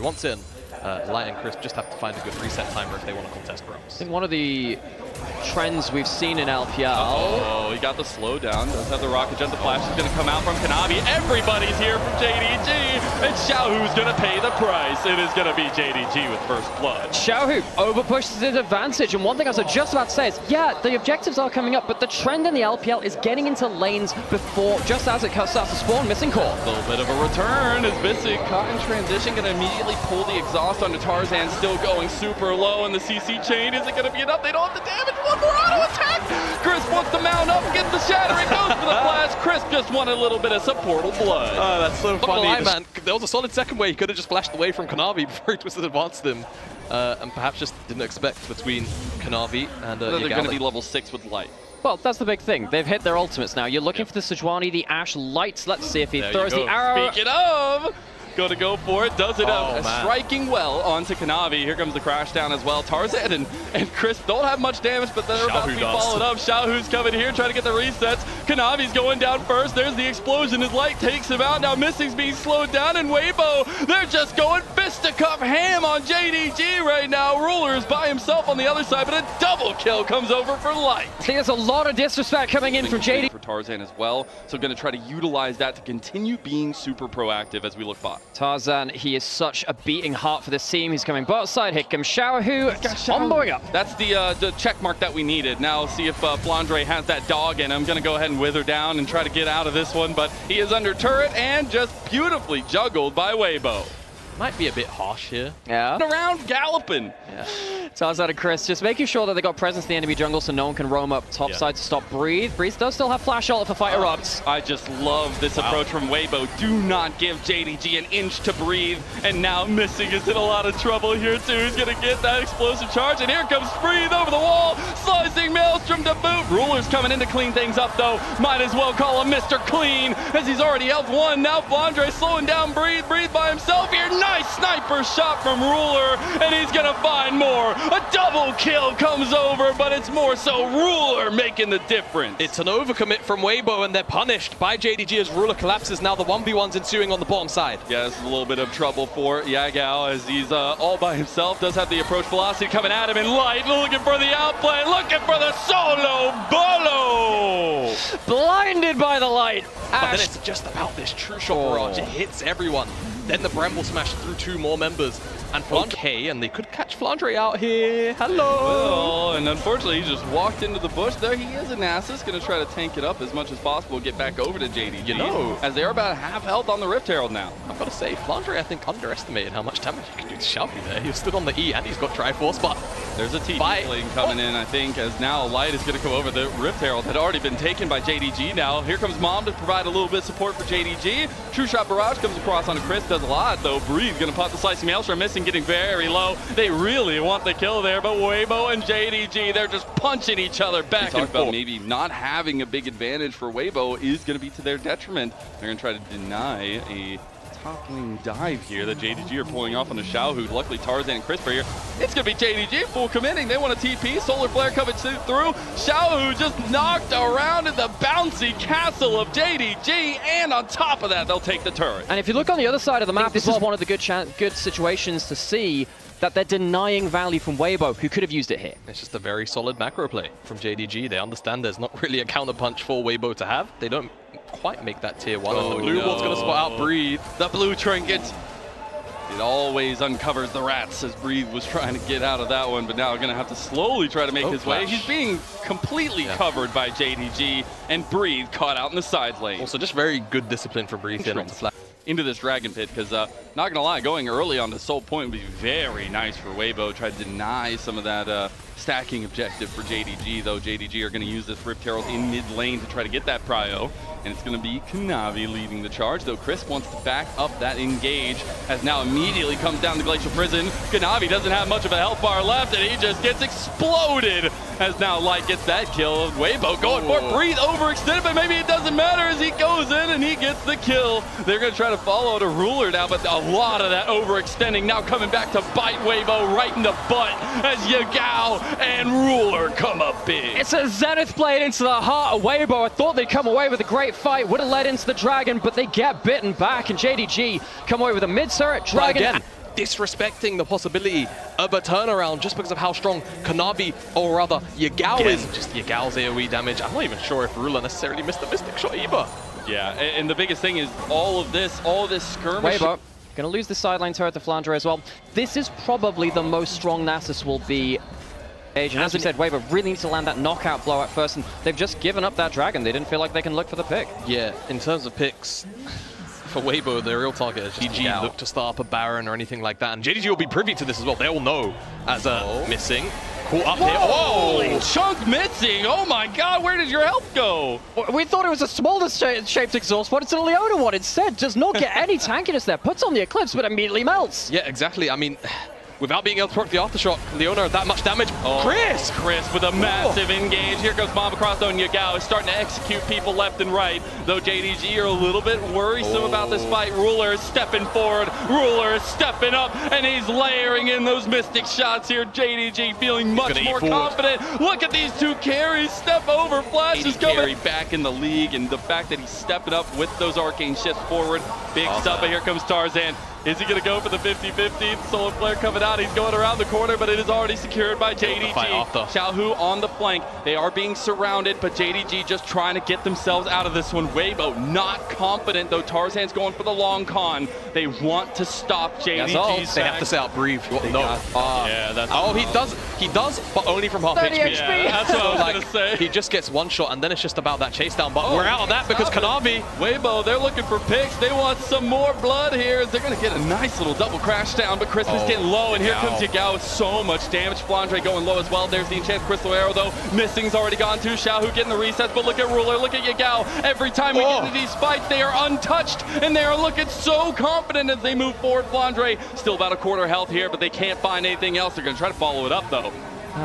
wants it. Light and Crisp just have to find a good reset timer if they want to contest bronze. I think one of the trends we've seen in LPL. Oh, he got the slowdown. Does have the rocket jet. The flash is going to come out from Kanavi. Everybody's here from JDG. And Xiaohu's going to pay the price. It is going to be JDG with first blood. Xiaohu overpushes his advantage. And one thing I was just about to say is, yeah, the objectives are coming up, but the trend in the LPL is getting into lanes before, just as it starts to spawn. Missing core. A little bit of a return is missing. Caught in transition. Going to immediately pull the exhaust onto Tarzan. Still going super low. And the CC chain, is it going to be enough? They don't have the damage. One more auto attack. Crisp wants to mount up, get the shatter. It goes for the flash. Crisp just wanted a little bit of supportal blood. Oh, that's so funny. Lie, man. There was a solid second where he could have just flashed away from Kanavi before he twisted advanced him. And perhaps just didn't expect between Kanavi and they're going to be level 6 with Light. Well, that's the big thing. They've hit their ultimates now. You're looking for the Sejuani, the Ashe Lights. Let's see if he throws the arrow. Speaking of, going to go for it. Does it striking well onto Kanavi. Here comes the crash down as well. Tarzan and Crisp don't have much damage, but they're about to be followed up. Xiaohu's coming here, trying to get the resets. Kanavi's going down first. There's the explosion as Light takes him out. Now Missing's being slowed down, and Weibo, they're just going fisticuff ham on JDG right now. Ruler's by himself on the other side, but a double kill comes over for Light. See, there's a lot of disrespect coming in from JD. For Tarzan as well, so going to try to utilize that to continue being super proactive as we look by. Tarzan, he is such a beating heart for this team. He's coming bot side. Here comes Xiaohu, comboing up. That's the check mark that we needed. Now see if Flandre has that dog in him. Going to go ahead and wither down and try to get out of this one, but he is under turret and just beautifully juggled by Weibo. Might be a bit harsh here. Yeah. Around galloping. Yeah. Tarzan and Chris just making sure that they got presence in the enemy jungle so no one can roam up top side to stop Breathe. Breathe does still have flash ult if a fight erupts. I just love this approach from Weibo. Do not give JDG an inch to breathe. And now Missing is in a lot of trouble here too. He's going to get that explosive charge. And here comes Breathe over the wall. Slicing Maelstrom to boot. Ruler's coming in to clean things up though. Might as well call him Mr. Clean as he's already out one. Now Flandre slowing down Breathe. Breathe by himself here. Nice sniper shot from Ruler. And he's going to find more. A double kill comes over, but it's more so Ruler making the difference. It's an overcommit from Weibo, and they're punished by JDG as Ruler collapses. Now the 1v1's ensuing on the bottom side. Yeah, it's a little bit of trouble for Yagao as he's all by himself. Does have the approach velocity coming at him in Light, looking for the outplay, looking for the solo bolo. Blinded by the Light. But then it's just about this true shot barrage. It hits everyone. Then the Bramble smash through 2 more members. And Flandre, and they could catch Flandre out here. Hello! Well, and unfortunately, he just walked into the bush. There he is, Nasus, going to try to tank it up as much as possible, get back over to JDG. You know, as they're about half health on the Rift Herald now. I've got to say, Flandre, I think, underestimated how much damage he can do to Xiaohu there. He stood on the E, and he's got Triforce, but there's a TP lane coming in, I think, as now Light is going to come over. The Rift Herald had already been taken by JDG now. Here comes Mom to provide a little bit of support for JDG. True Shot Barrage comes across onto Chris, does a lot, though. Breathe going to pop the Slicing Maelstrom, Missing, getting very low. They really want the kill there, but Weibo and JDG, they're just punching each other back and forth. Maybe not having a big advantage for Weibo is going to be to their detriment. They're going to try to deny a top lane dive here that JDG are pulling off on the Xiaohu. Luckily, Tarzan and Crisp are here. It's going to be JDG full committing. They want a TP. Solar Flare coming through. Xiaohu just knocked around in the bouncy castle of JDG, and on top of that, they'll take the turret. And if you look on the other side of the map, this is one of the good situations to see that they're denying value from Weibo, who could have used it here. It's just a very solid macro play from JDG. They understand there's not really a counterpunch for Weibo to have. They don't quite make that tier 1. And the blue ball's going to spot out Breathe. The blue trinket. It always uncovers the rats as Breathe was trying to get out of that one, but now going to have to slowly try to make his way. He's being completely covered by JDG, and Breathe caught out in the side lane. Also, just very good discipline for Breathe here not to flash into this Dragon Pit, because not gonna lie, going early on the Soul Point would be very nice for Weibo. Try to deny some of that stacking objective for JDG, though. JDG are going to use this Rift Herald in mid lane to try to get that prio, and it's going to be Kanavi leading the charge, though Chris wants to back up that engage, as now immediately comes down to Glacial Prison. Kanavi doesn't have much of a health bar left, and he just gets exploded, as now Light gets that kill. Weibo going for it. Breathe overextended, but maybe it doesn't matter as he goes in and he gets the kill. They're going to try to follow to Ruler now, but a lot of that overextending now coming back to bite Weibo right in the butt as Yagao and Ruler come up big. It's a Zenith blade into the heart of Weibo. I thought they'd come away with a great fight, would have led into the Dragon, but they get bitten back, and JDG come away with a mid-turret Dragon. disrespecting the possibility of a turnaround just because of how strong Kanavi, or rather Yagao is. Just Yagao's AoE damage. I'm not even sure if Ruler necessarily missed the Mystic Shot either. Yeah, and the biggest thing is all of this skirmish. Weibo gonna lose the sideline turret to Flandre as well. This is probably the most strong Nasus will be. And as we said, Weibo really needs to land that knockout blow at first, and they've just given up that dragon. They didn't feel like they can look for the pick. Yeah, in terms of picks, for Weibo, their real target is JDG. Look to start up a Baron or anything like that, and JDG will be privy to this as well. They all know as a missing. Caught up here. Holy chunk missing! Oh my god, where did your health go? We thought it was a smaller shaped exhaust, but it's a Leona one instead. Does not get any tankiness there. Puts on the Eclipse, but immediately melts. Yeah, exactly. I mean, without being able to proc the Aftershock, Leona that much damage. Chris with a massive engage. Here goes Bomb across though, and Yagao is starting to execute people left and right. Though JDG are a little bit worrisome about this fight. Ruler is stepping forward. Ruler is stepping up, and he's layering in those Mystic shots here. JDG feeling much more confident. Look at these two carries. Step over. Flash is coming. Back in the league, and the fact that he's stepping up with those arcane shifts forward. Big stuff, but here comes Tarzan. Is he going to go for the 50-50? Solar Flare coming out. He's going around the corner, but it is already secured by JDG. Xiaohu on the flank. They are being surrounded, but JDG just trying to get themselves out of this one. Weibo not confident, though. Tarzan's going for the long con. They want to stop JDG. They have to say out breathe. Yeah, that's he does, but only from half HP. Yeah, that's what I was going to say. He just gets one shot, and then it's just about that chase down. But we're out of that because Kanavi. Weibo, they're looking for picks. They want some more blood here. They're going to get a nice little double crash down, but Chris is getting low, and here comes Yagao with so much damage. Flandre going low as well. There's the enchanted crystal arrow, though. Missing's already gone too. Xiaohu getting the resets, but look at Ruler, look at Yagao. Every time we get into these fights, they are untouched, and they are looking so confident as they move forward. Flandre still about a quarter health here, but they can't find anything else. They're going to try to follow it up, though.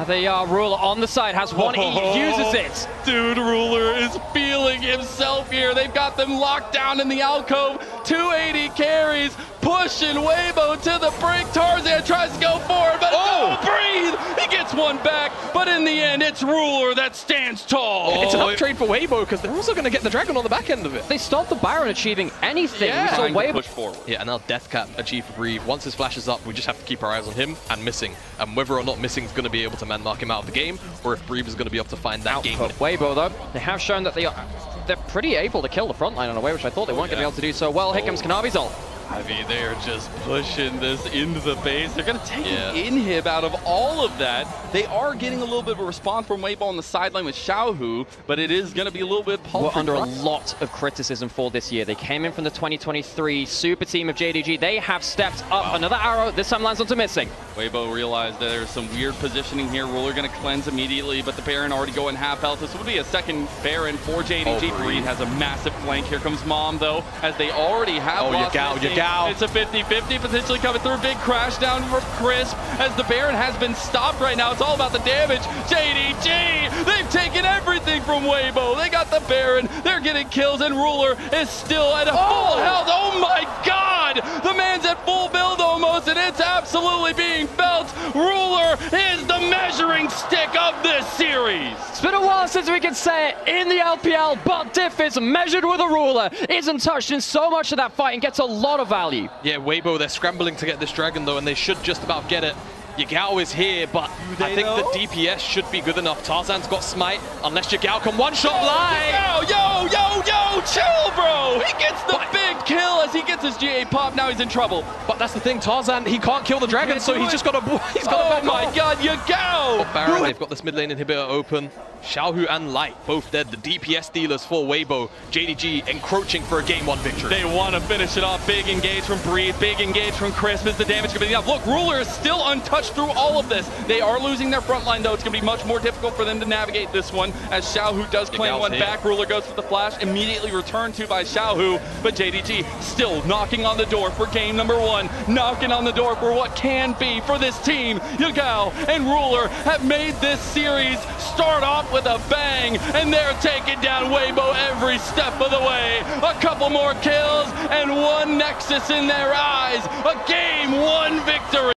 They are. Ruler on the side, has one, he uses it. Dude, Ruler is feeling himself here. They've got them locked down in the alcove. 280 carries, pushing Weibo to the brink. Tarzan tries to go forward, but don't breathe. He gets one back, but in the end, it's Ruler that stands tall. It's an uptrade for Weibo because they're also going to get the dragon on the back end of it. They stopped the Baron achieving anything. We saw Weibo push forward. Yeah, and now Deathcap achieve for Breathe. Once his flash is up, we just have to keep our eyes on him and Missing. And whether or not Missing is going to be able to man mark him out of the game, or if Breathe is going to be able to find that game. Weibo, though, they have shown that they're pretty able to kill the front line on a way, which I thought they weren't going to be able to do so well. Here comes Kanavi's ult. I mean, they are just pushing this into the base. They're going to take an inhib out of all of that. They are getting a little bit of a response from Weibo on the sideline with Xiaohu, but it is going to be a little bit paltry. We're under a lot of criticism for this year. They came in from the 2023 super team of JDG. They have stepped up. Another arrow. This time lands onto Missing. Weibo realized that there's some weird positioning here. Ruler going to cleanse immediately, but the Baron already going half health. This would be a second Baron for JDG. Breed has a massive flank. Here comes Mom, though, as they already have lost Missing. It's a 50-50 potentially coming through. Big crash down for Crisp as the Baron has been stopped right now. It's all about the damage. JDG, they've taken everything from Weibo. They got the Baron. They're getting kills, and Ruler is still at a full health. Oh my God! The man's at full build almost, and it's absolutely being felt. Ruler is the measuring stick of this series. It's been a while since we could say it in the LPL, but Diff is measured with a ruler. Isn't touched in so much of that fight and gets a lot of value. Yeah, Weibo, they're scrambling to get this dragon, though, and they should just about get it. Yagao is here, but I think the DPS should be good enough. Tarzan's got smite, unless Yagao can one-shot Light. Yo, chill, bro. He gets the big kill as he gets his GA pop. Now he's in trouble. But that's the thing, Tarzan, he can't kill the dragon, so he's just got to back off. Oh my God, Yagao. Baron, they've got this mid lane inhibitor open. Xiaohu and Light both dead. The DPS dealers for Weibo. JDG encroaching for a game 1 victory. They want to finish it off. Big engage from Breathe. Big engage from Crisp. Is the damage going to be enough? Look, Ruler is still untouched through all of this. They are losing their front line, though. It's going to be much more difficult for them to navigate this one, as Xiaohu does claim one back. Ruler goes for the flash, immediately returned to by Xiaohu, but JDG still knocking on the door for game number 1, knocking on the door for what can be for this team. Yagao and Ruler have made this series start off with a bang, and they're taking down Weibo every step of the way. A couple more kills and one Nexus in their eyes. A game 1 victory.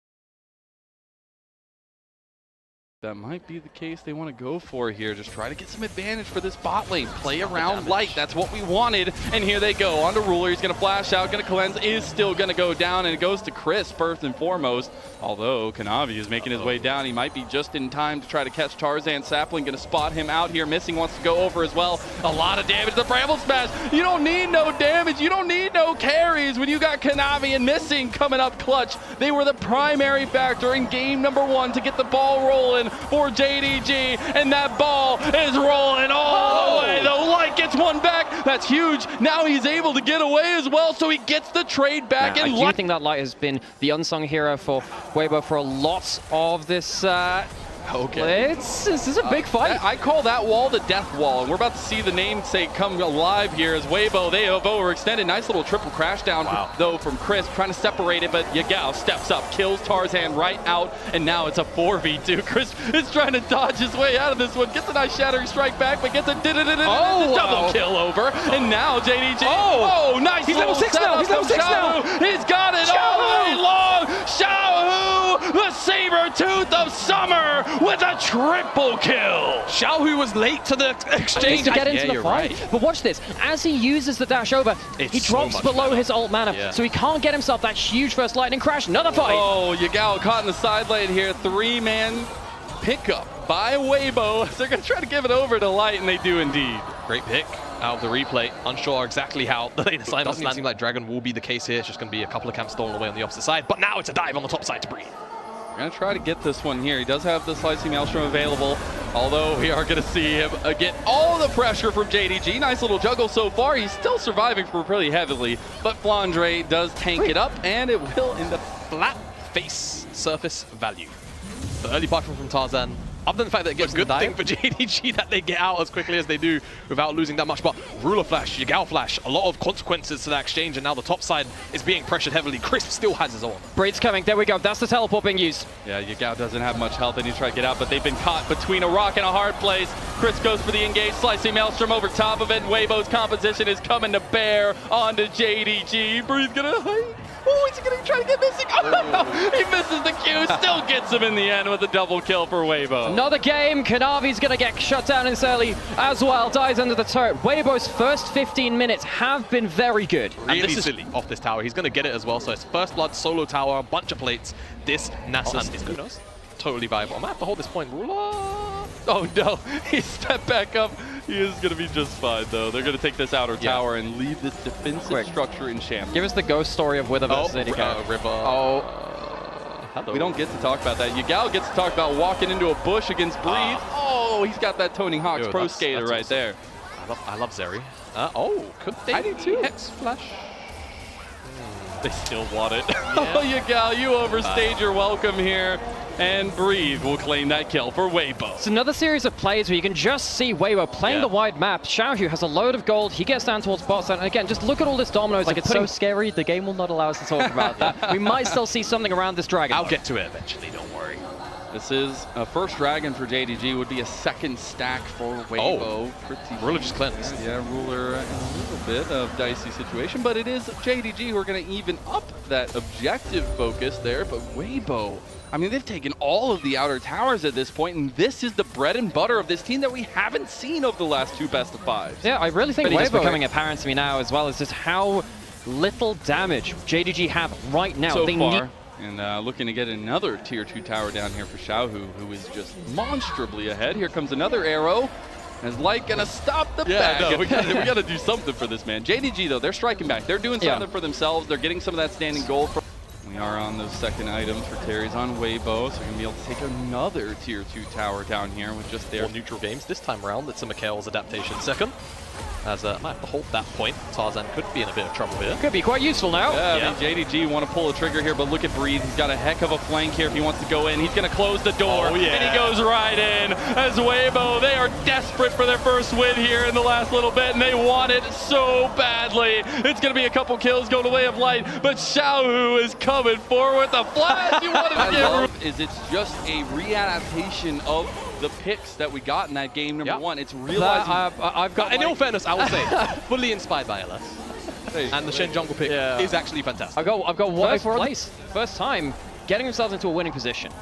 That might be the case they want to go for here. Just try to get some advantage for this bot lane. Play around light. That's what we wanted. And here they go. On to Ruler. He's going to flash out. Going to cleanse. Is still going to go down. And it goes to Chris first and foremost. Although Kanavi is making his way down. He might be just in time to try to catch Tarzan. Sapling going to spot him out here. Missing wants to go over as well. A lot of damage. The Bramble Smash. You don't need no damage. You don't need no carries when you got Kanavi and Missing coming up clutch. They were the primary factor in game number 1 to get the ball rolling for JDG, and that ball is rolling all the way. The light gets one back. That's huge. Now he's able to get away as well, so he gets the trade back. I do think that light has been the unsung hero for Weibo for a lot of this. Okay. This is a big fight. I call that wall the death wall, and we're about to see the namesake come alive here as Weibo, they have overextended. Nice little triple crash down, though, from Chris, trying to separate it, but Yagao steps up, kills Tarzan right out, and now it's a 4v2. Chris is trying to dodge his way out of this one, gets a nice shattering strike back, but gets a double kill over, and now JDG. Nice. He's level 6 now. He's level 6 now. He's got it all the way long. Xiaohu, the saber-tooth of summer, with a triple kill. Xiaohu was late to the exchange to get into the fight. Right. But watch this. As he uses the dash over, he drops below his ult mana, so he can't get himself that huge first lightning crash. Another fight. Oh, Yagao caught in the side lane here. 3-man pickup by Weibo. They're going to try to give it over to Light, and they do indeed. Great pick out of the replay. Unsure exactly how the later side doesn't seem like Dragon will be the case here. It's just going to be a couple of camps stolen away on the opposite side. But now it's a dive on the top side to Breathe. We're going to try to get this one here. He does have the Slicing Maelstrom available, although we are going to see him get all the pressure from JDG. Nice little juggle so far. He's still surviving for pretty heavily, but Flandre does tank it up, and it will end up flat face surface value. The early buff from Tarzan, other than the fact that it gives a good thing for JDG that they get out as quickly as they do without losing that much. But Ruler Flash, Yagao Flash, a lot of consequences to that exchange, and now the top side is being pressured heavily. Crisp still has his own. Breed's coming. There we go. That's the teleport being used. Yeah, Yagao doesn't have much health, and he's trying to get out, but they've been caught between a rock and a hard place. Chris goes for the engage, Slicing Maelstrom over top of it. Weibo's composition is coming to bear onto JDG. Breed's gonna hide. Oh, he's going to try to get Missing. Oh, he misses the Q, still gets him in the end with a double kill for Weibo. Another game. Kanavi's going to get shut down in early as well. Dies under the turret. Weibo's first 15 minutes have been very good. Really silly off this tower. He's going to get it as well. So it's First Blood, solo tower, a bunch of plates. This Nasus is good. Totally viable. I'm going to have to hold this point. Ruler. Oh, no. He stepped back up. He is going to be just fine, though. They're going to take this outer tower and leave this defensive structure in shambles. Give us the ghost story of Wither versus River. We don't get to talk about that. Yagao gets to talk about walking into a bush against Breed. He's got that Tony Hawk's pro skater right there. I love Zeri. Could they? I do too. Hex Flash. They still want it. Oh, Yagao, you overstayed your welcome here. And Breathe will claim that kill for Weibo. It's another series of plays where you can just see Weibo playing the wide map. Xiaohu has a load of gold. He gets down towards bot side. And again, just look at all this dominoes. Like, it's so scary, the game will not allow us to talk about that. We might still see something around this dragon. I'll get to it eventually, don't worry. This is a first dragon for JDG, would be a second stack for Weibo. Ruler just cleansed. Yeah, Ruler in a little bit of dicey situation, but it is JDG who are going to even up that objective focus there, but Weibo, I mean, they've taken all of the outer towers at this point, and this is the bread and butter of this team that we haven't seen over the last 2 best-of-5s. Yeah, I really think Weibo is becoming apparent to me now, as well as just how little damage JDG have right now. So far. And looking to get another tier 2 tower down here for Xiaohu, who is just monstrably ahead. Here comes another arrow. Is Light gonna stop the back? No, we gotta do something for this, man. JDG, though, they're striking back. They're doing something for themselves. They're getting some of that standing gold. We are on those second items for Terry's on Weibo, so we're going to be able to take another tier 2 tower down here with just their neutral games. This time around, it's a Mikhail's adaptation second. As might have to hold that point. Tarzan could be in a bit of trouble here. Could be quite useful now. Yeah, I mean, JDG want to pull a trigger here, but look at Breathe. He's got a heck of a flank here if he wants to go in. He's going to close the door, and he goes right in. As Weibo, they are desperate for their first win here in the last little bit, and they want it so badly. It's going to be a couple kills going the way of Light, but Xiaohu is coming forward. The flash you wanted to give is it's just a readaptation of the picks that we got in that game number 1. It's realizing I've got. In all fairness, I will say, fully inspired by LS, and the Shen jungle pick is actually fantastic. I've got one place. First time getting themselves into a winning position.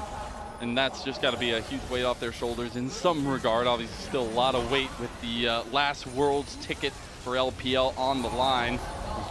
and that's just got to be a huge weight off their shoulders in some regard. Obviously, still a lot of weight with the last Worlds ticket for LPL on the line.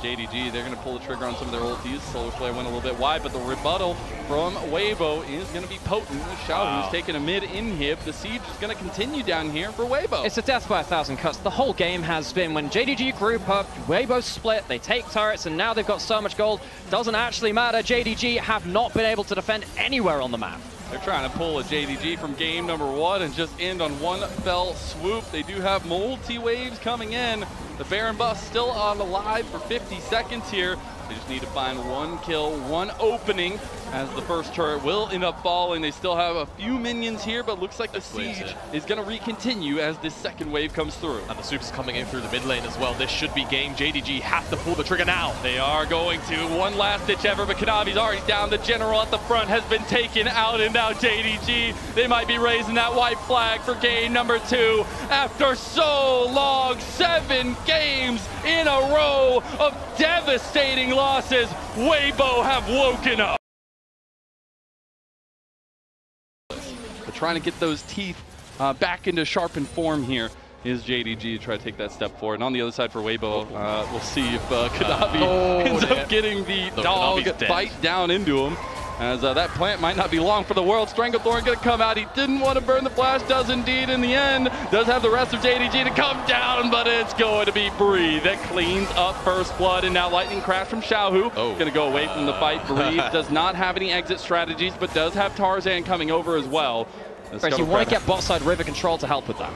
JDG, they're going to pull the trigger on some of their ultis. Solar Flare went a little bit wide, but the rebuttal from Weibo is going to be potent. Xiao who's taking a mid inhib. The siege is going to continue down here for Weibo. It's a death by 1,000 cuts. The whole game has been when JDG group up, Weibo split, they take turrets, and now they've got so much gold. Doesn't actually matter. JDG have not been able to defend anywhere on the map. They're trying to pull a JDG from game number 1 and just end on one fell swoop. They do have multi-waves coming in. The Baron buff still on alive for 50 seconds here. They just need to find one kill, one opening, as the first turret will end up falling. They still have a few minions here, but looks like the siege is going to recontinue as this second wave comes through. And the Super's coming in through the mid lane as well. This should be game. JDG have to pull the trigger now. They are going to. One last ditch ever, but Kanavi's already down. The general at the front has been taken out, and now JDG, they might be raising that white flag for game number 2 after so long. 7 games in a row of devastating losses. Weibo have woken up. But trying to get those teeth back into sharpened form here is JDG to try to take that step forward. And on the other side for Weibo, we'll see if Kanavi ends up getting the dog bite down into him. As that plant might not be long for the world. Stranglethorn gonna come out. He didn't want to burn the flash, does indeed in the end. Does have the rest of JDG to come down, but it's going to be Breathe that cleans up first blood. And now Lightning Crash from Xiaohu. Gonna go away from the fight. Breathe does not have any exit strategies, but does have Tarzan coming over as well. You want to get bot side river control to help with that.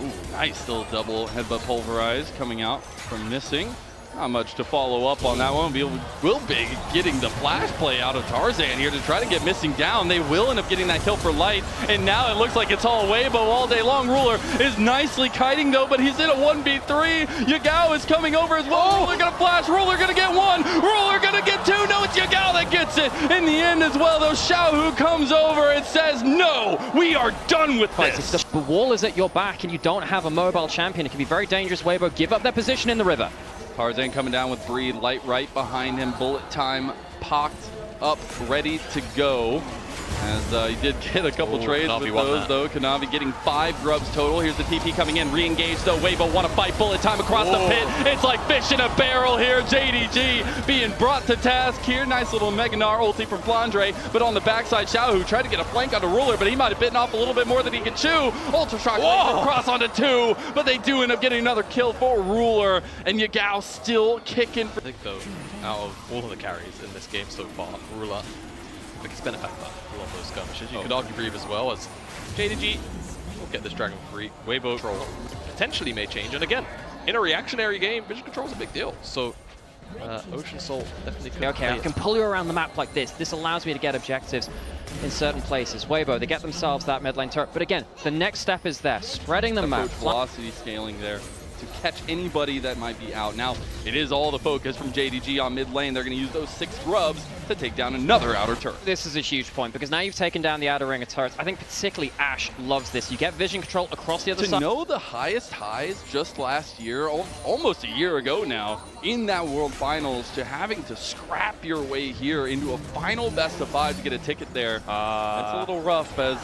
Ooh, nice little double headbutt pulverize coming out from Missing. Not much to follow up on that one. Will be getting the flash play out of Tarzan here to try to get Missing down. They will end up getting that kill for Light, and now it looks like it's all Weibo all day long. Ruler is nicely kiting though, but he's in a 1v3. Yagao is coming over as well. Ruler gonna flash. Ruler gonna get 1. Ruler gonna get 2. No, it's Yagao that gets it in the end as well. Though Xiaohu comes over and says, "No, we are done with this." If the wall is at your back and you don't have a mobile champion, it can be very dangerous. Weibo give up their position in the river. Tarzan coming down with Breathe, Light right behind him, bullet time pocked up, ready to go. As he did get a couple trades with those though. Kanavi getting 5 grubs total. Here's the TP coming in, re-engaged though. Weibo want to fight, bullet time across the pit. It's like fish in a barrel here. JDG being brought to task here. Nice little Meganar ulti from Flandre, but on the backside, Xiaohu tried to get a flank onto Ruler, but he might have bitten off a little bit more than he could chew. Ultra Shock cross onto 2, but they do end up getting another kill for Ruler, and Yagao still kicking. I think though, out of all of the carries in this game so far, Ruler, biggest benefactor a lot of those skirmishes. You could argue Breathe as well, as JDG will get this dragon free. Weibo control potentially may change, and again, in a reactionary game, vision control is a big deal. So Ocean Soul definitely could. Okay, I can pull you around the map like this. This allows me to get objectives in certain places. Weibo, they get themselves that mid lane turret, but again, the next step is there, spreading the map. Velocity scaling there to catch anybody that might be out. Now, it is all the focus from JDG on mid lane. They're going to use those 6 grubs to take down another outer turret. This is a huge point, because now you've taken down the outer ring of turrets. I think particularly Ashe loves this. You get vision control across the other side. To know the highest highs just last year, almost a year ago now, in that World Finals, to having to scrap your way here into a final best of 5 to get a ticket there. That's a little rough, as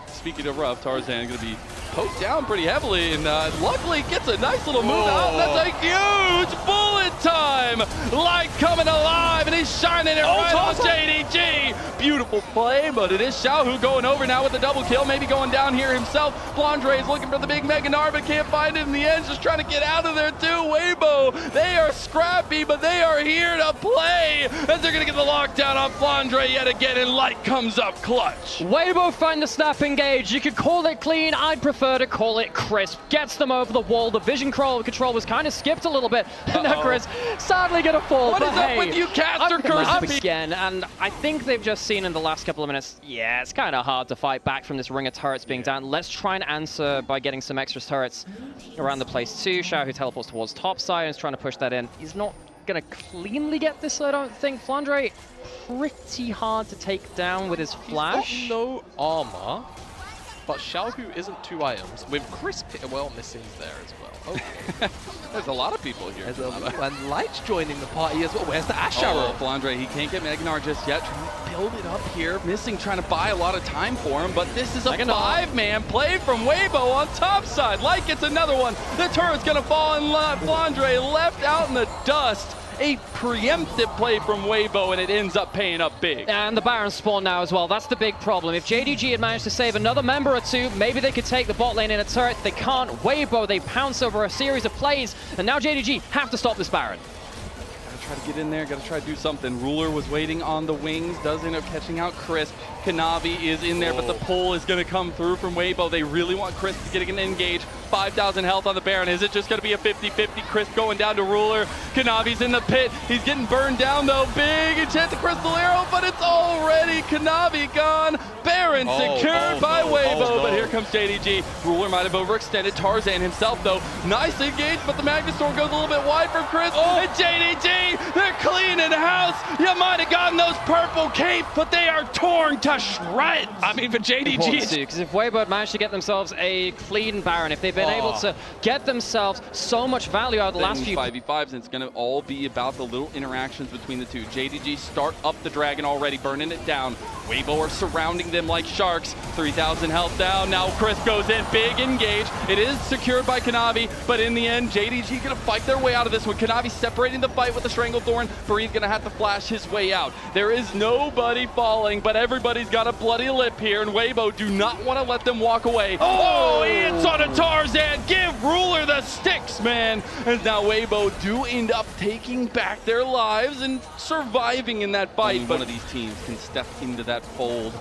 speaking of rough, Tarzan going to be poked down pretty heavily, and luckily gets a nice little move out. That's a huge bullet time! Light coming alive, and he's shining it right on JDG. Beautiful play, but it is Xiaohu going over now with the double kill, maybe going down here himself. Flandre is looking for the big Meganar, but can't find it in the end, just trying to get out of there too. Weibo, they are scrappy, but they are here to play, as they're going to get the lockdown on Flandre yet again, and Light comes up clutch. Weibo find the snap engage. You could call it clean. I'd prefer to call it crisp. Gets them over the wall. The vision control was kind of skipped a little bit. Now Chris sadly gonna fall. What but is hey, up with you, Caster Curse? Again, and I think they've just seen in the last couple of minutes, yeah, it's kind of hard to fight back from this ring of turrets being down. Let's try and answer by getting some extra turrets around the place too. Xiaohu teleports towards top side and is trying to push that in. He's not gonna cleanly get this, I don't think. Flandre, pretty hard to take down with his flash. He's got no armor. but Xiaohu isn't 2 items, with Chris well missing there as well. Okay. There's a lot of people here. And Light's joining the party as well. Where's the Ash Arrow? Flandre, he can't get Megnar just yet. Trying to build it up here. Missing, trying to buy a lot of time for him, but this is a 5-man play from Weibo on top side. Light gets another one. The turret's going to fall, and Flandre left out in the dust. A preemptive play from Weibo, and it ends up paying up big. And the Baron spawn now as well. That's the big problem. If JDG had managed to save another member or two, maybe they could take the bot lane in a turret. They can't. Weibo, they pounce over a series of plays, and now JDG have to stop this Baron. Gotta try to get in there, gotta try to do something. Ruler was waiting on the wings, does end up catching out Chris. Kanavi is in there, but the pull is gonna come through from Weibo. They really want Chris to get an engage. 5,000 health on the Baron. Is it just going to be a 50-50? Chris going down to Ruler. Kanavi's in the pit. He's getting burned down, though. Big enchant the Crystal Arrow, but it's already Kanavi gone. Baron secured by Weibo, but here comes JDG. Ruler might have overextended. Tarzan himself, though, nicely engaged, but the Magnus Storm goes a little bit wide for Chris. And JDG, they're cleaning house. You might have gotten those purple capes, but they are torn to shreds. I mean, for JDG, because if Weibo had managed to get themselves a clean Baron, if they've been able to get themselves so much value out of the last few 5v5s, and it's going to all be about the little interactions between the two. JDG start up the dragon already, burning it down. Weibo are surrounding them like sharks. 3,000 health down. Now Chris goes in, big engage. It is secured by Kanavi, but in the end, JDG going to fight their way out of this one. Kanavi separating the fight with the Stranglethorn. Breathe going to have to flash his way out. There is nobody falling, but everybody's got a bloody lip here, and Weibo do not want to let them walk away. Oh, it's on a Tarzan. Give Ruler the sticks, man. And now Weibo do end up taking back their lives and surviving in that fight. But one of these teams can step into that fold.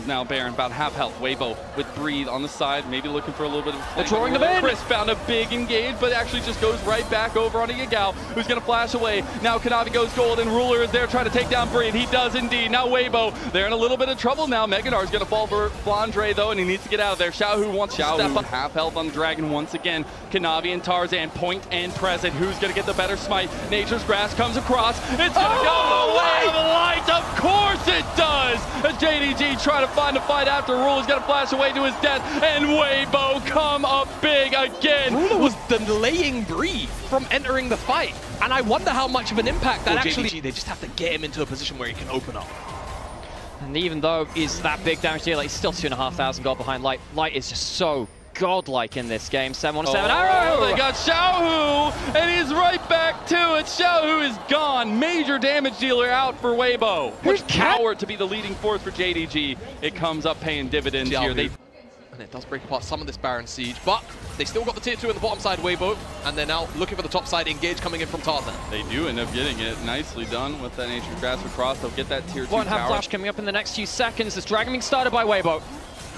Now Baron about half health. Weibo with Breathe on the side, maybe looking for a little bit of a drawing the in. Chris found a big engage, but actually just goes right back over on a Yagao, who's going to flash away. Now Kanavi goes gold, and Ruler is there trying to take down Breathe. He does indeed. Now Weibo, they're in a little bit of trouble now. Meganar is going to fall for Flandre, though, and he needs to get out of there. Xiaohu wants to step up. Half health on the Dragon once again. Kanavi and Tarzan, point and present. Who's going to get the better smite? Nature's Grasp comes across. It's going to go away of the light. Of course it does! As JDG try to find a fight after Ruler's going to flash away to his death, and Weibo come up big again. Ruler was delaying Breathe from entering the fight, and I wonder how much of an impact that actually... JDG, they just have to get him into a position where he can open up. And even though he's that big damage dealer, he's still 2,500 gold behind Light. Light is just so godlike in this game. 7-1-7 arrow! They got Xiaohu, and he's right back to it. Xiaohu is gone. Major damage dealer out for Weibo. Which power to be the leading force for JDG. It comes up paying dividends here. And it does break apart some of this Baron siege, but they still got the tier 2 in the bottom side Weibo, and they're now looking for the top side engage coming in from Tarzan. They do end up getting it. Nicely done with that Nature's Grasp across. They'll get that tier 2 Won't have power. flash coming up in the next few seconds. This Dragon being started by Weibo.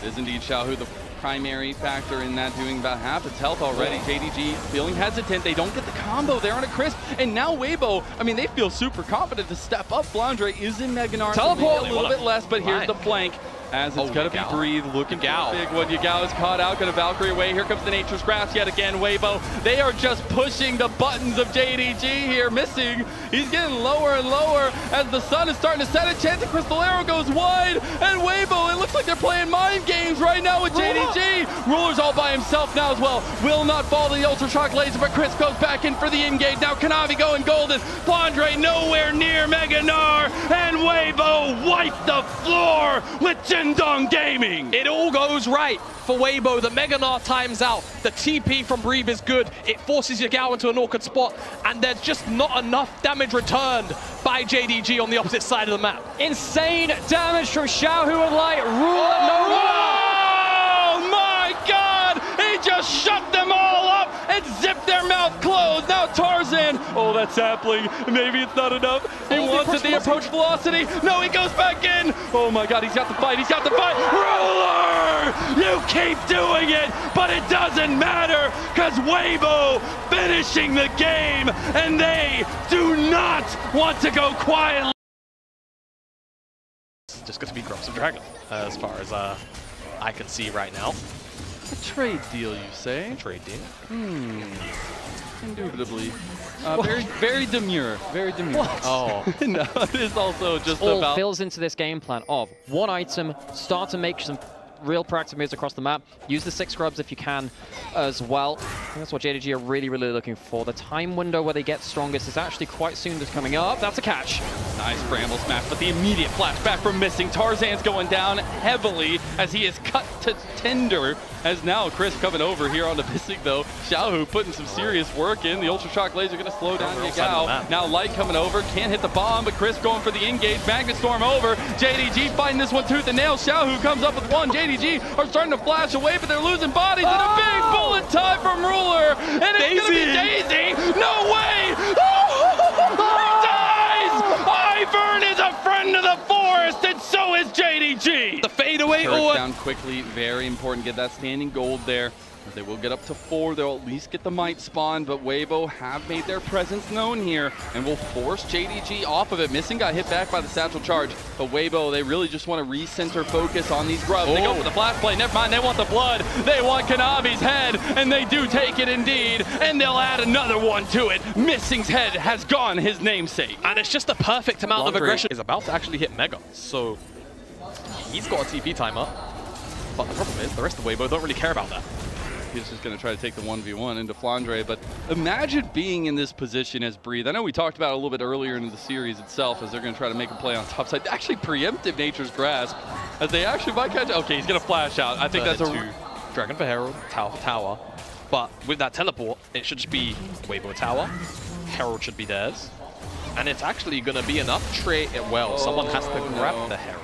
It is indeed Xiaohu, the primary factor in that, doing about half its health already. JDG feeling hesitant. They don't get the combo there on a Crisp. And now Weibo, I mean, they feel super confident to step up. Flandre is in Meganar. Teleport! A little bit less, but here's the flank. As it's going to be Breathe, looking for a big one. Yagao is caught out, going to Valkyrie away. Here comes the Nature's Grasp yet again. Weibo, they are just pushing the buttons of JDG here, missing. He's getting lower and lower as the sun is starting to set. Enchanted Crystal Arrow goes wide, and Weibo, it looks like they're playing mind games right now with JDG. Ruler's all by himself now as well. Will not fall to the Ultra Shock Laser, but Chris goes back in for the engage. Now Kanavi going golden. Flandre nowhere near Meganar, and Weibo wiped the floor with Jindong Gaming. It all goes right for Weibo. The Meganar times out. The TP from Breathe is good. It forces Yagao into an awkward spot, and there's just not enough damage returned by JDG on the opposite side of the map. Insane damage from Xiaohu and Light. Ruler, Oh my God! He just shut them all up and zipped their mouth closed. Now Tarzan, oh, that sapling, maybe it's not enough. He wants the approach velocity. No, he goes back in. Oh my God, he's got the fight, he's got the fight. Ruler, you keep doing it, but it doesn't matter because Weibo finishing the game, and they do not want to go quietly. It's just going to be Drops of Dragon, as far as I can see right now. A trade deal, you say? A trade deal. Indubitably. Very demure. Very demure. What? Oh. No, it is also just all about... fills into this game plan of one item, start to make some real proactive moves across the map. Use the 6 grubs if you can as well. I think that's what JDG are really, really looking for. The time window where they get strongest is actually quite soon just coming up. That's a catch. Nice bramble smash, but the immediate flashback from missing. Tarzan's going down heavily as he is cut to tinder. As now Chris coming over here on the missing though. Xiaohu putting some serious work in. The Ultra Shock laser going to slow down Yagao. Now Light coming over, can't hit the bomb, but Chris going for the engage. Magnet Storm over. JDG fighting this one tooth and nail. Xiaohu comes up with one. JDG are starting to flash away, but they're losing bodies. And a big bullet time from Ruler. And it's going to be Daisy. No way! He dies! Ivern is a friend of the forest, and so is JDG. The fadeaway down quickly, very important. Get that standing gold there. They will get up to 4. They'll at least get the might spawn, but Weibo have made their presence known here and will force JDG off of it. Missing got hit back by the satchel charge, but Weibo, they really just want to recenter focus on these grubs. They go for the flash play. Never mind, they want the blood. They want Kanavi's head, and they do take it indeed, and they'll add another one to it. Missing's head has gone his namesake. And it's just the perfect amount of aggression. Is about to actually hit Mega, so he's got a TP timer. But the problem is, the rest of Weibo don't really care about that. He's just going to try to take the 1v1 into Flandre, but imagine being in this position as Breathe. I know we talked about it a little bit earlier in the series itself as they're going to try to make a play on top side. Actually, preemptive Nature's Grasp as they actually might catch. Okay, he's going to flash out. I think that's a Dragon for Herald, Tower for Tower. But with that teleport, it should just be Weibo Tower. Herald should be theirs. And it's actually going to be enough trade it well. Someone has to grab the Herald.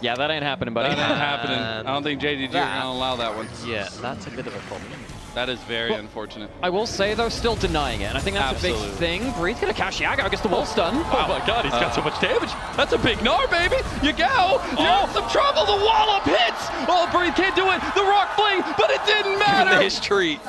Yeah, that ain't happening, buddy. That ain't happening. I don't think JDG are going to allow that one. Yeah, that's a bit of a problem. That is very unfortunate. I will say, though, still denying it, and I think that's a big thing. Breathe going to catch Yagao, gets the wall stun. Oh my god, he's got so much damage. That's a big gnar, baby. Yagao, you're in some trouble. The wallop hits. Oh, Breathe can't do it. The rock fling, but it didn't matter. The history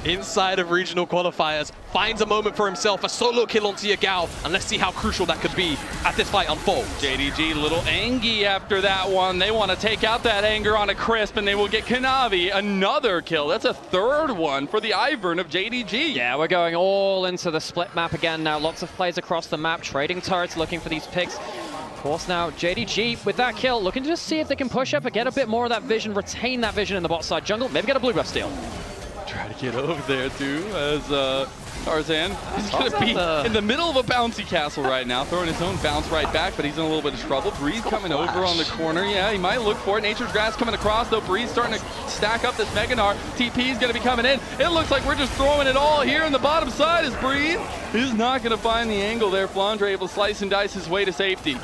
inside of regional qualifiers finds a moment for himself, a solo kill onto Yagao, and let's see how crucial that could be as this fight unfolds. JDG a little angry after that one. They want to take out that anger on a Crisp, and they will get Kanavi another kill. That's a 3rd one for the Ivern of JDG. Yeah, we're going all into the split map again now. Lots of plays across the map, trading turrets, looking for these picks. Of course now, JDG with that kill, looking to just see if they can push up and get a bit more of that vision, retain that vision in the bot side jungle, maybe get a blue buff steal. Try to get over there too, as Tarzan is going to be in the middle of a bouncy castle right now, throwing his own bounce right back, but he's in a little bit of trouble. Breeze coming over on the corner. Yeah, he might look for it. Nature's Grass coming across, though. Breeze starting to stack up this Mega Gnar. TP is going to be coming in. It looks like we're just throwing it all here in the bottom side as Breeze is not going to find the angle there. Flandre able to slice and dice his way to safety.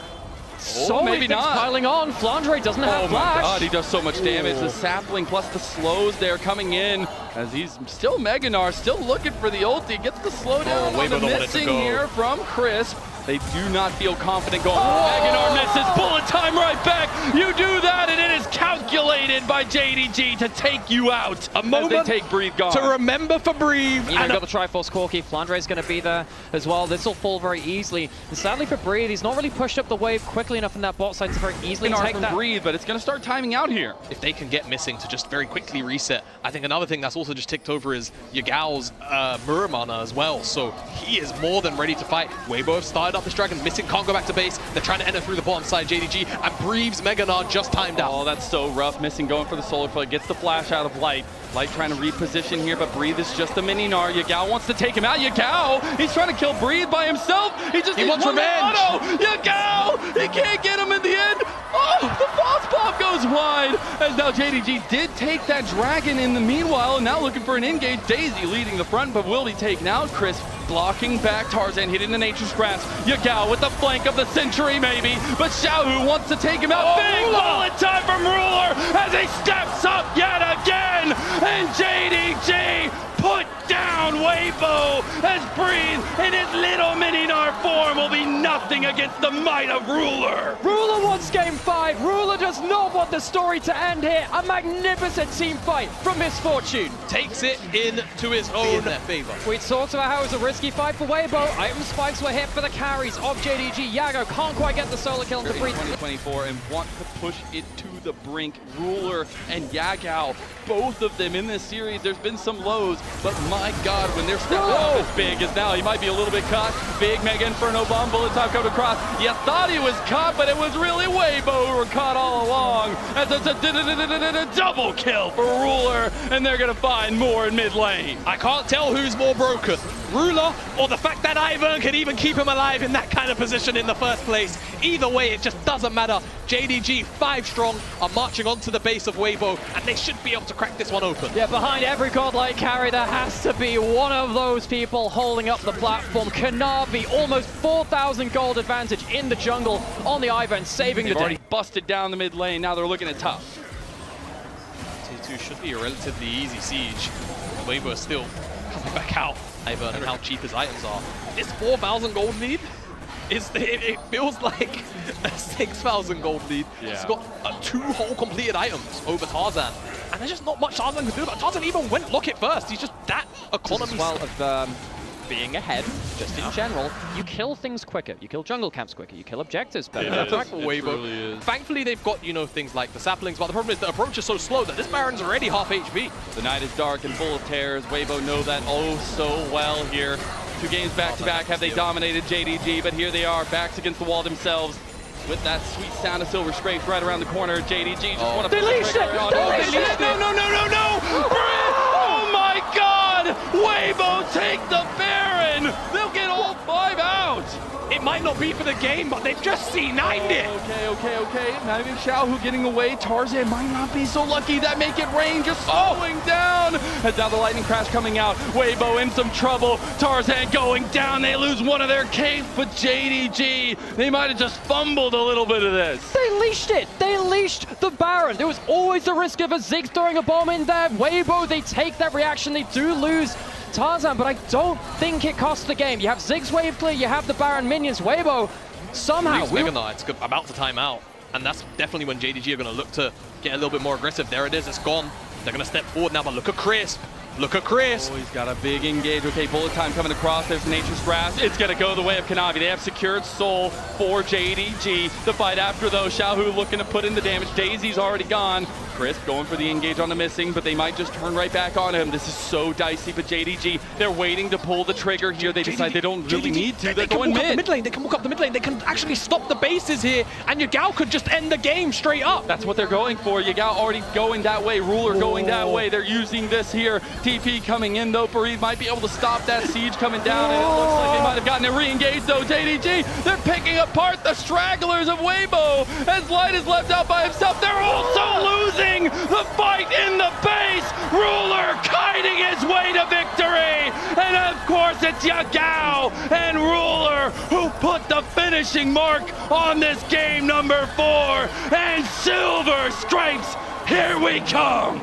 So maybe not. Piling on. Flandre doesn't have flash. Oh my god, he does so much damage. The sapling plus the slows there coming in as he's still Mega Gnar, still looking for the ulti. Gets the slowdown on the missing here from Chris. They do not feel confident going. Mega Gnar misses. Bullet time right back. You do that and it is calculated by JDG to take you out. A moment they take Breathe gone. to remember for Breathe. And got the Triforce Corki. Flandre's going to be there as well. This will fall very easily. And sadly for Breathe, he's not really pushed up the wave quickly enough in that bot side to very easily take that. Breathe, but it's going to start timing out here. If they can get Missing to just very quickly reset, I think another thing that's also just ticked over is Yagao's Muramana as well. So he is more than ready to fight. Weibo have started up this dragon. Missing can't go back to base. They're trying to enter through the bottom side. JDG and Breeve's Mega Gnar just timed out. Oh, that's so rough. Missing going for the solar flare. Gets the flash out of Light. Light trying to reposition here, but Breathe is just a mini Gnar. Yagao wants to take him out. Yagao, he's trying to kill Breathe by himself. He wants revenge. Yagao, he can't get him in the end. Oh, the false bomb goes wide. As now JDG did take that dragon in the meanwhile, and now looking for an engage. Daisy leading the front, but will be taken out. Chris blocking back. Tarzan hit into Nature's Grasp. Yagao with the flank of the century, maybe. But Xiaohu wants to take him out. Big bullet time from Ruler as he steps up yet again. And JDG put down Weibo as Breathe in his little mini Gnar form will be nothing against the might of Ruler. Ruler wants game 5. Ruler does not want the story to end here. A magnificent team fight from Misfortune. Takes it into his own favor. We talked about how it was a risky fight for Weibo. Item spikes were hit for the carries of JDG. Yago can't quite get the solo kill into Breathe. 2024 and want to push it to the brink. Ruler and Yagao, both of them in this series, there's been some lows, but my God, when they're stepping up as big as now, he might be a little bit caught. Big Mega Inferno bomb, bullet time coming across. You thought he was caught, but it was really Weibo who were caught all along. That's a double kill for Ruler, and they're gonna find more in mid lane. I can't tell who's more broken, Ruler or the fact that Ivern can even keep him alive in that kind of position in the first place. Either way, it just doesn't matter. JDG, 5 strong, are marching onto the base of Weibo, and they should be able to crack this one open. Yeah, behind every godlike carry, there has to be one of those people holding up the platform. Kanavi, almost 4,000 gold advantage in the jungle on the Ivern, saving the day. Already busted down the mid lane, now they're looking at top. T2 should be a relatively easy siege. Weibo is still coming back out. Ivern and how cheap his items are. This 4,000 gold lead, it feels like a 6,000 gold lead. Yeah. He's got 2 whole completed items over Tarzan. And there's just not much Tarzan can do. But Tarzan even went locket first. He's just that economy. As well of being ahead, just in general, you kill things quicker. You kill jungle camps quicker. You kill objectives better. Yeah, for Weibo. Thankfully, they've got, things like the saplings, but the problem is the approach is so slow that this Baron's already half HP. The night is dark and full of terrors. Weibo know that oh so well here. 2 games back-to-back have they dominated JDG, but here they are, backs against the wall themselves. With that sweet sound of silver scrapes right around the corner, JDG just want to... They leashed it! No! Oh my God! Weibo take the Baron! They'll get all 5 out! It might not be for the game, but they've just C9'd it. Okay. Not even Xiaohu getting away. Tarzan might not be so lucky. That make it rain just slowing down. As now the lightning crash coming out. Weibo in some trouble. Tarzan going down. They lose one of their capes, but JDG, they might have just fumbled a little bit of this. They leashed it. They leashed the Baron. There was always the risk of a Ziggs throwing a bomb in there. Weibo, they take that reaction. They do lose Tarzan, but I don't think it costs the game. You have Ziggs wave clear, you have the Baron minions. Weibo somehow... Mega Knight's about to time out, and that's definitely when JDG are going to look to get a little bit more aggressive. There it is, it's gone. They're going to step forward now, but look at Crisp. Look at Crisp. Oh, he's got a big engage. Okay, bullet time coming across. There's Nature's Grasp. It's going to go the way of Kanavi. They have secured Soul for JDG. The fight after, though, Xiaohu looking to put in the damage. Daisy's already gone. Crisp going for the engage on the missing, but they might just turn right back on him. This is so dicey, but JDG, they're waiting to pull the trigger here. They decide they don't really need to. They're going mid. They can walk up the mid lane. They can actually stop the bases here, and Yagao could just end the game straight up. That's what they're going for. Yagao already going that way. Ruler going that way. They're using this here. TP coming in, though. Bereave might be able to stop that siege coming down, and it looks like they might have gotten it re-engaged, though. JDG, they're picking apart the stragglers of Weibo as Light is left out by himself. They're also losing the fight in the base. Ruler kiting his way to victory, and of course it's Yagao and Ruler who put the finishing mark on this game number 4, and silver stripes, here we come.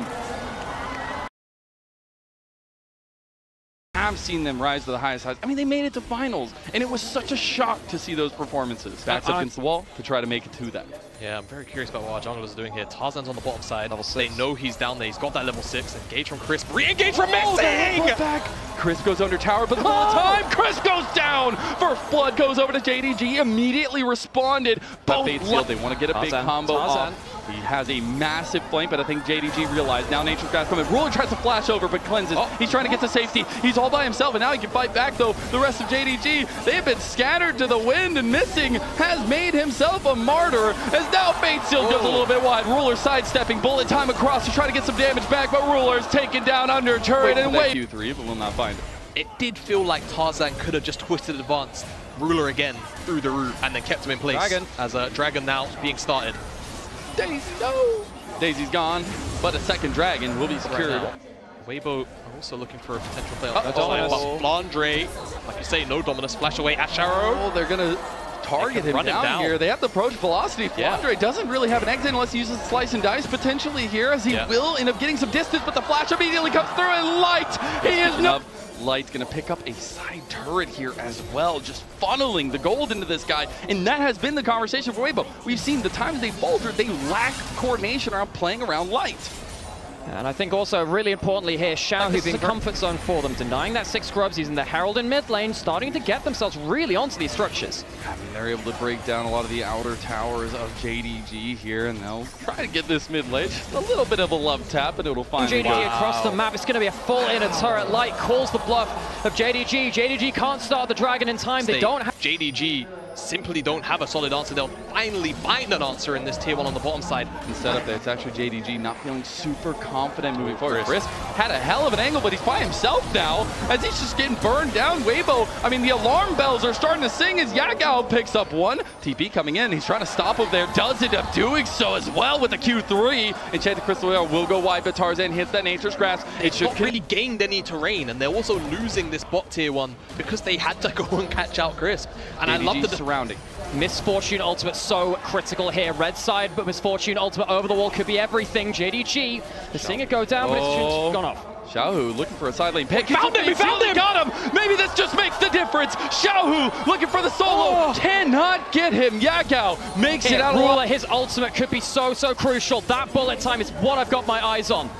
I've seen them rise to the highest heights. I mean, they made it to finals, and it was such a shock to see those performances. Backs up against the wall to try to make it to that. Yeah, I'm very curious about what our junglers are doing here. Tarzan's on the bottom side. Level 6. They know he's down there. He's got that level 6. Engage from Crisp. Re-engage from Mixing! Back. Crisp goes under tower, but the whole time, Crisp goes down! First blood goes over to JDG, immediately responded. Both sealed. They want to get a big combo off. He has a massive flank, but I think JDG realized now Nature's Grasp coming. Ruler tries to flash over, but cleanses. He's trying to get to safety. He's all by himself, and now he can fight back, though. The rest of JDG, they have been scattered to the wind, and Missing has made himself a martyr, as now Fate Seal goes a little bit wide. Ruler sidestepping, bullet time across to try to get some damage back, but Ruler's taken down under turret and wait. Q3, but will not find it. It did feel like Tarzan could have just twisted advanced Ruler again through the root and then kept him in place. Dragon. As a Dragon now being started. Daisy, no! Daisy's gone, but a second Dragon will be secured. Weibo also looking for a potential play. No Dominus. But Flandre, like you say, no Dominus. Flash away at Sharo. Oh, they're going to target him down here. They have the approach velocity. Flandre doesn't really have an exit unless he uses slice and dice potentially here, as he will end up getting some distance, but the flash immediately comes through, and Light, he is no... Light's going to pick up a side turret here as well, just funneling the gold into this guy, and that has been the conversation for Weibo. We've seen the times they faltered, they lack coordination around playing around Light. And I think also really importantly here, Xiao, who's in comfort zone for them, denying that 6 grubs. He's in the Herald in mid lane, starting to get themselves really onto these structures. I mean, they're able to break down a lot of the outer towers of JDG here, and they'll try to get this mid lane. Just a little bit of a love tap, and it'll finally JDG across the map. It's going to be a full inner turret. Light calls the bluff of JDG. JDG can't start the dragon in time. They don't have... JDG simply don't have a solid answer. They'll finally find an answer in this tier 1 on the bottom side. Instead of that, it's actually JDG not feeling super confident moving forward. Chris had a hell of an angle, but he's by himself now as he's just getting burned down. Weibo, I mean, the alarm bells are starting to sing as Yagao picks up one. TP coming in. He's trying to stop him there. Does end up doing so as well with the Q3. Enchanted Crystal will go wide, but Tarzan hits that Nature's Grasp. It should not really gained any terrain, and they're also losing this bot tier 1 because they had to go and catch out Crisp. And JDG I love the surrounding. Misfortune ultimate so critical here. Red side, but Misfortune ultimate over the wall could be everything. JDG, they're seeing it go down, but it's gone off. Xiaohu looking for a side lane pick. We found him! Got him! Maybe this just makes the difference. Xiaohu looking for the solo. Cannot get him. Yagao makes it out. Ruler, his ultimate could be so crucial. That bullet time is what I've got my eyes on.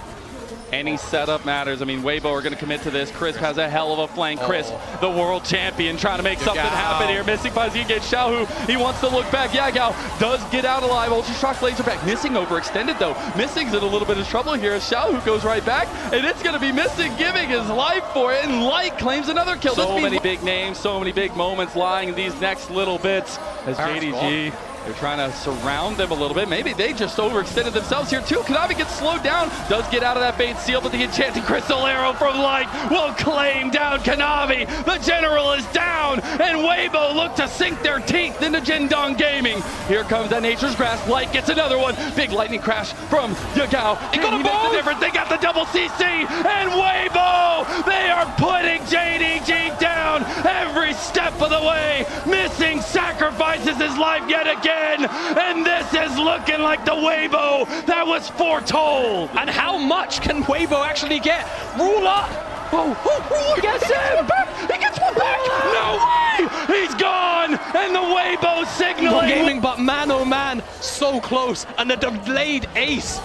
Any setup matters. I mean, Weibo are going to commit to this. Crisp has a hell of a flank. Crisp, the world champion, trying to make something happen here. Missing by Z against Xiaohu. He wants to look back. Yagao does get out alive. Ultra Shock laser back. Missing overextended, though. Missing's in a little bit of trouble here as Xiaohu goes right back. And it's going to be Missing giving his life for it. And Light claims another kill. So many big names, so many big moments lying in these next little bits as JDG... They're trying to surround them a little bit. Maybe they just overextended themselves here too. Kanavi gets slowed down, does get out of that bait seal, but the enchanted crystal arrow from Light will claim down Kanavi. The general is down, and Weibo look to sink their teeth into Jindong Gaming. Here comes that Nature's Grasp. Light gets another one. Big lightning crash from Yagao. Can he make the difference? They got the double CC, and Weibo, they are putting JDG down every step of the way. Missing sacrifices his life yet again. And this is looking like the Weibo that was foretold. And how much can Weibo actually get? Ruler! Ruler gets him! He gets one back! No way! He's gone! And the Weibo signaling! Gaming, but man oh man, so close. And the delayed ace.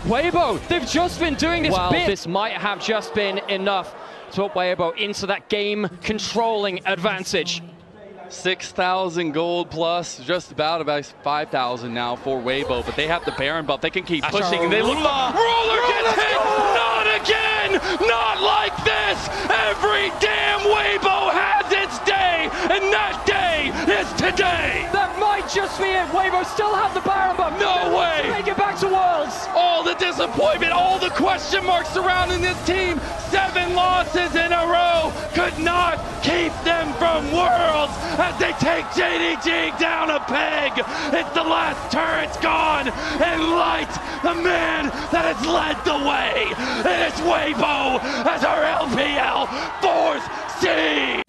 Weibo, they've just been doing this bit. This might have just been enough to put Weibo into that game controlling advantage. 6,000 gold plus, just about 5,000 now for Weibo, but they have the Baron buff. They can keep pushing. And they look. Ruler gets hit! Not again! Not like this! Every damn Weibo has its day, and that day is today! That might just be it. Weibo still have the Baron buff. No way! Make it back to Worlds. All the disappointment, all the question marks surrounding this team. 7 losses in a row could not keep them from Worlds as they take JDG down a peg. It's the last turret's gone, and Light, the man that has led the way, and it's Weibo as our LPL 4th seed.